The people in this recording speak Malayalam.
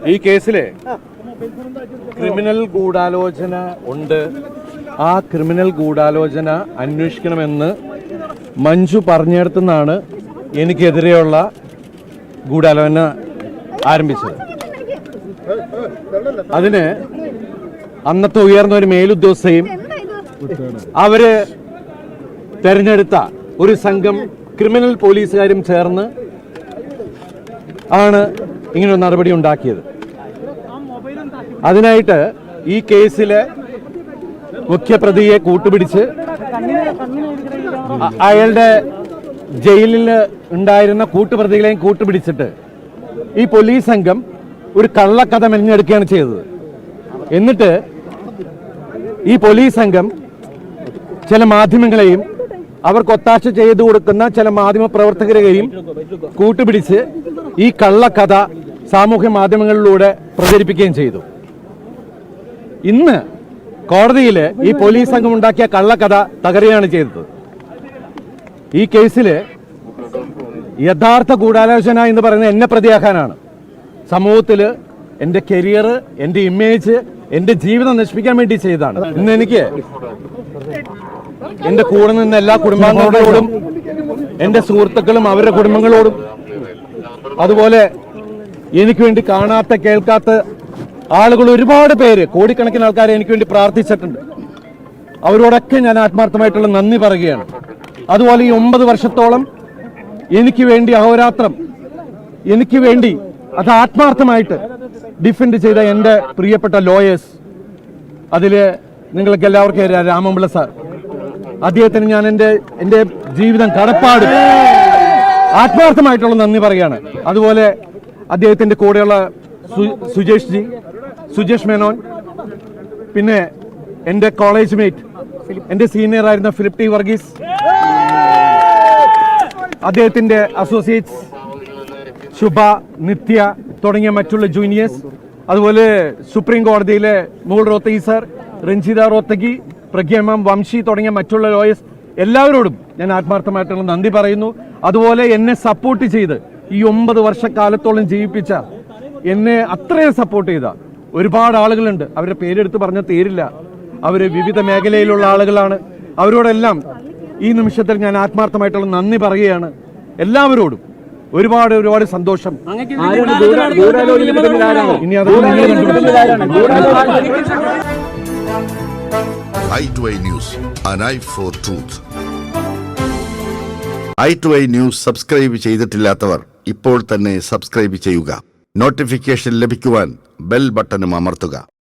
ഈ കേസിലെ ക്രിമിനൽ ഗൂഢാലോചന ഉണ്ട്. ആ ക്രിമിനൽ ഗൂഢാലോചന അന്വേഷിക്കണമെന്ന് മഞ്ജു പറഞ്ഞിടത്തുനിന്നാണ് എനിക്കെതിരെയുള്ള ഗൂഢാലോചന ആരംഭിച്ചത്. അതിന് അന്നത്തെ ഉയർന്ന ഒരു മേലുദ്യോഗസ്ഥയും അവര് തെരഞ്ഞെടുത്ത ഒരു സംഘം ക്രിമിനൽ പോലീസുകാരും ചേർന്ന് ആണ് ഇങ്ങനെ ഒരു നടപടി ഉണ്ടാക്കിയത്. അതിനായിട്ട് ഈ കേസിലെ മുഖ്യപ്രതിയെ കൂട്ടുപിടിച്ച് അയാളുടെ ജയിലിൽ ഉണ്ടായിരുന്ന കൂട്ടുപ്രതികളെയും കൂട്ടുപിടിച്ചിട്ട് ഈ പോലീസ് സംഘം ഒരു കള്ളക്കഥ മെനഞ്ഞെടുക്കുകയാണ് ചെയ്തത്. എന്നിട്ട് ഈ പോലീസ് സംഘം ചില മാധ്യമങ്ങളെയും അവർക്ക് ഒത്താശ ചെയ്തു കൊടുക്കുന്ന ചില മാധ്യമ പ്രവർത്തകരെയും കൂട്ടുപിടിച്ച് ഈ കള്ളക്കഥ സാമൂഹ്യ മാധ്യമങ്ങളിലൂടെ പ്രചരിപ്പിക്കുകയും ചെയ്തു. ഇന്ന് കോടതിയിൽ ഈ പോലീസ് സംഘം ഉണ്ടാക്കിയ കള്ളക്കഥ തകരുകയാണ് ചെയ്തത്. ഈ കേസിൽ യഥാർത്ഥ ഗൂഢാലോചന എന്ന് പറയുന്നത് എന്നെ പ്രതിയാക്കാനാണ്. സമൂഹത്തിൽ എൻ്റെ കരിയർ, എൻ്റെ ഇമേജ്, എൻ്റെ ജീവിതം നശിപ്പിക്കാൻ വേണ്ടി ചെയ്തതാണ്. ഇന്ന് എനിക്ക് എൻ്റെ കൂടെ നിന്ന് എല്ലാ കുടുംബാംഗങ്ങളോടും, എൻ്റെ സുഹൃത്തുക്കളും അവരുടെ കുടുംബങ്ങളോടും, അതുപോലെ എനിക്ക് വേണ്ടി കാണാത്ത കേൾക്കാത്ത ആളുകൾ ഒരുപാട് പേര്, കോടിക്കണക്കിന് ആൾക്കാർ എനിക്ക് വേണ്ടി പ്രാർത്ഥിച്ചിട്ടുണ്ട്. അവരോടൊക്കെ ഞാൻ ആത്മാർത്ഥമായിട്ടുള്ള നന്ദി പറയുകയാണ്. അതുപോലെ ഈ 9 വർഷത്തോളം എനിക്ക് വേണ്ടി അഹോരാത്രം എനിക്ക് വേണ്ടി അത് ആത്മാർത്ഥമായിട്ട് ഡിഫെൻഡ് ചെയ്ത എൻ്റെ പ്രിയപ്പെട്ട ലോയേഴ്സ്, അതിൽ നിങ്ങൾക്ക് എല്ലാവർക്കും അറിയാം രാമപിള്ള സാർ, അദ്ദേഹത്തിന് ഞാൻ എൻ്റെ ജീവിതം കടപ്പാട് ആത്മാർത്ഥമായിട്ടുള്ള നന്ദി പറയുകയാണ്. അതുപോലെ അദ്ദേഹത്തിൻ്റെ കൂടെയുള്ള സുജേഷ് മേനോൻ, പിന്നെ എൻ്റെ കോളേജ് മേറ്റ്, എൻ്റെ സീനിയർ ആയിരുന്ന ഫിലിപ്പ് ടി വർഗീസ്, അദ്ദേഹത്തിൻ്റെ അസോസിയേറ്റ്സ് ശുഭ, നിത്യ തുടങ്ങിയ മറ്റുള്ള ജൂനിയേഴ്സ്, അതുപോലെ സുപ്രീം കോടതിയിലെ മുകുൾ റോത്തഗി സർ, രഞ്ജിത റോത്തഗി, പ്രഗ്യമം, വംശി തുടങ്ങിയ മറ്റുള്ള ലോയേഴ്സ്, എല്ലാവരോടും ഞാൻ ആത്മാർത്ഥമായിട്ടുള്ള നന്ദി പറയുന്നു. അതുപോലെ എന്നെ സപ്പോർട്ട് ചെയ്ത് ഈ 9 വർഷക്കാലത്തോളം ജീവിപ്പിച്ച, എന്നെ അത്രയും സപ്പോർട്ട് ചെയ്ത ഒരുപാട് ആളുകളുണ്ട്. അവരുടെ പേരെടുത്ത് പറഞ്ഞാൽ തീരില്ല. അവർ വിവിധ മേഖലയിലുള്ള ആളുകളാണ്. അവരോടെല്ലാം ഈ നിമിഷത്തിൽ ഞാൻ ആത്മാർത്ഥമായിട്ടുള്ള നന്ദി പറയുകയാണ്. എല്ലാവരോടും ഒരുപാട് ഒരുപാട് സന്തോഷം. ഇനി അത് i2i News, an eye for truth. i2i News subscribe ചെയ്തിട്ടില്ലാത്തവർ ഇപ്പോൾ തന്നെ സബ്സ്ക്രൈബ് ചെയ്യുക. നോട്ടിഫിക്കേഷൻ ലഭിക്കുവാൻ ബെൽ ബട്ടണും അമർത്തുക.